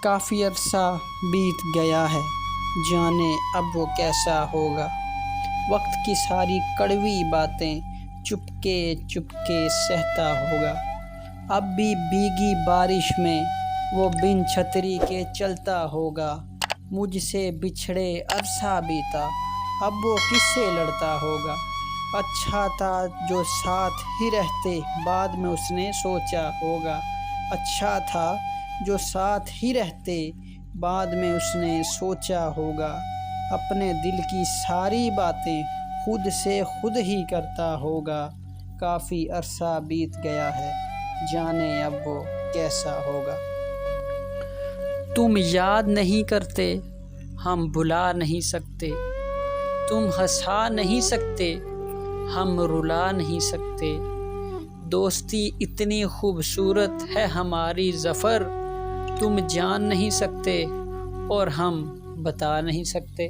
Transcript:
काफ़ी अरसा बीत गया है, जाने अब वो कैसा होगा। वक्त की सारी कड़वी बातें चुपके चुपके सहता होगा। अब भी भीगी बारिश में वो बिन छतरी के चलता होगा। मुझसे बिछड़े अरसा बीता, अब वो किससे लड़ता होगा। अच्छा था जो साथ ही रहते, बाद में उसने सोचा होगा। अच्छा था जो साथ ही रहते, बाद में उसने सोचा होगा। अपने दिल की सारी बातें खुद से खुद ही करता होगा। काफ़ी अरसा बीत गया है, जाने अब वो कैसा होगा। तुम याद नहीं करते, हम भुला नहीं सकते। तुम हंसा नहीं सकते, हम रुला नहीं सकते। दोस्ती इतनी खूबसूरत है हमारी ज़फ़र, तुम जान नहीं सकते और हम बता नहीं सकते।